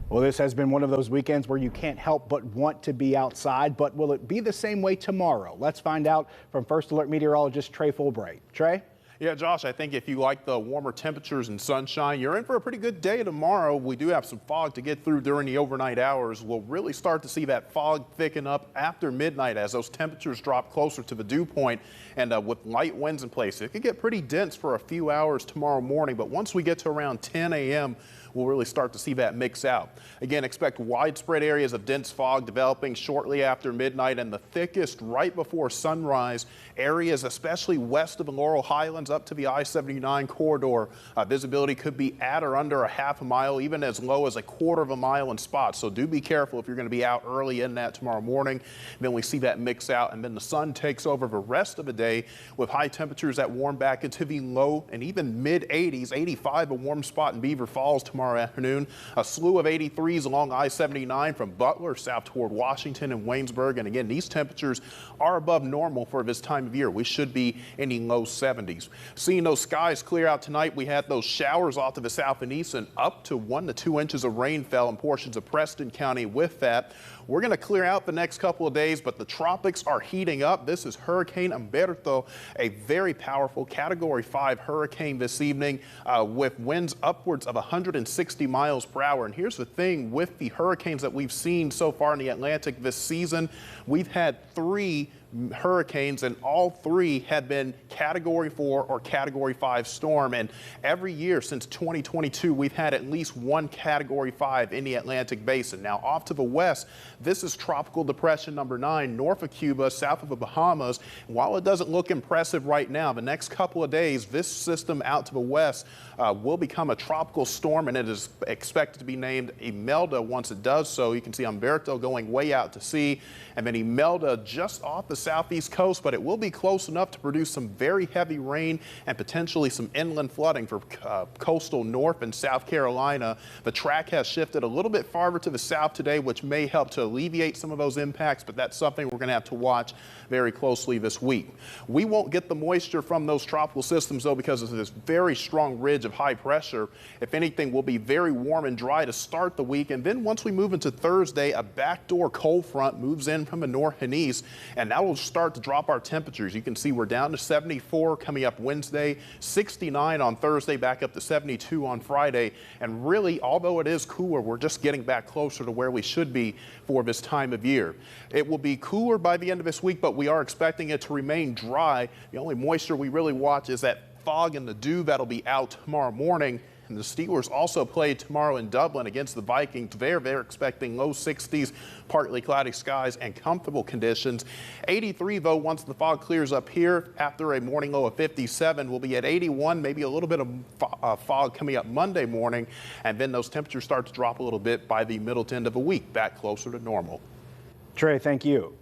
Well, this has been one of those weekends where you can't help but want to be outside, but will it be the same way tomorrow? Let's find out from First Alert meteorologist Trey Fulbright. Trey? Yeah, Josh, I think if you like the warmer temperatures and sunshine, you're in for a pretty good day tomorrow. We do have some fog to get through during the overnight hours. We'll really start to see that fog thicken up after midnight as those temperatures drop closer to the dew point, and with light winds in place. It could get pretty dense for a few hours tomorrow morning, but once we get to around 10 a.m., we'll really start to see that mix out. Again, expect widespread areas of dense fog developing shortly after midnight, and the thickest right before sunrise. Areas especially west of the Laurel Highlands up to the I-79 corridor. Visibility could be at or under a half a mile, even as low as a quarter of a mile in spots. So do be careful if you're going to be out early in that tomorrow morning. Then we see that mix out, and then the sun takes over the rest of the day with high temperatures that warm back into the low and even mid 80s. 85 a warm spot in Beaver Falls tomorrow afternoon. A slew of 83s along I-79 from Butler south toward Washington and Waynesburg. And again, these temperatures are above normal for this time of year. We should be in the low 70s. Seeing those skies clear out tonight, we had those showers off to the south and east, and up to 1 to 2 inches of rain fell in portions of Preston County with that. We're going to clear out the next couple of days, but the tropics are heating up. This is Hurricane Umberto, a very powerful Category 5 hurricane this evening with winds upwards of 160 miles per hour. And here's the thing with the hurricanes that we've seen so far in the Atlantic this season. We've had 3 hurricanes, and all 3 had been Category 4 or Category 5 storm. And every year since 2022, we've had at least 1 Category 5 in the Atlantic basin. Now off to the west, this is Tropical Depression number 9, north of Cuba, south of the Bahamas. And while it doesn't look impressive right now, the next couple of days, this system out to the west will become a tropical storm, and it is expected to be named Imelda once it does so. You can see Umberto going way out to sea, and then Imelda just off the southeast coast, but it will be close enough to produce some very heavy rain and potentially some inland flooding for coastal North and South Carolina. The track has shifted a little bit farther to the south today, which may help to alleviate some of those impacts, but that's something we're going to have to watch very closely this week. We won't get the moisture from those tropical systems, though, because of this very strong ridge of high pressure. If anything, we'll be very warm and dry to start the week, and then once we move into Thursday, a backdoor cold front moves in from the north and east, and that will start to drop our temperatures. You can see we're down to 74 coming up Wednesday, 69 on Thursday, back up to 72 on Friday. And really, although it is cooler, we're just getting back closer to where we should be for this time of year. It will be cooler by the end of this week, but we are expecting it to remain dry. The only moisture we really watch is that fog and the dew that'll be out tomorrow morning. And the Steelers also play tomorrow in Dublin against the Vikings. They're expecting low 60s, partly cloudy skies, and comfortable conditions. 83, though, once the fog clears up here after a morning low of 57, we'll be at 81, maybe a little bit of fog coming up Monday morning. And then those temperatures start to drop a little bit by the middle to end of the week, back closer to normal. Trey, thank you.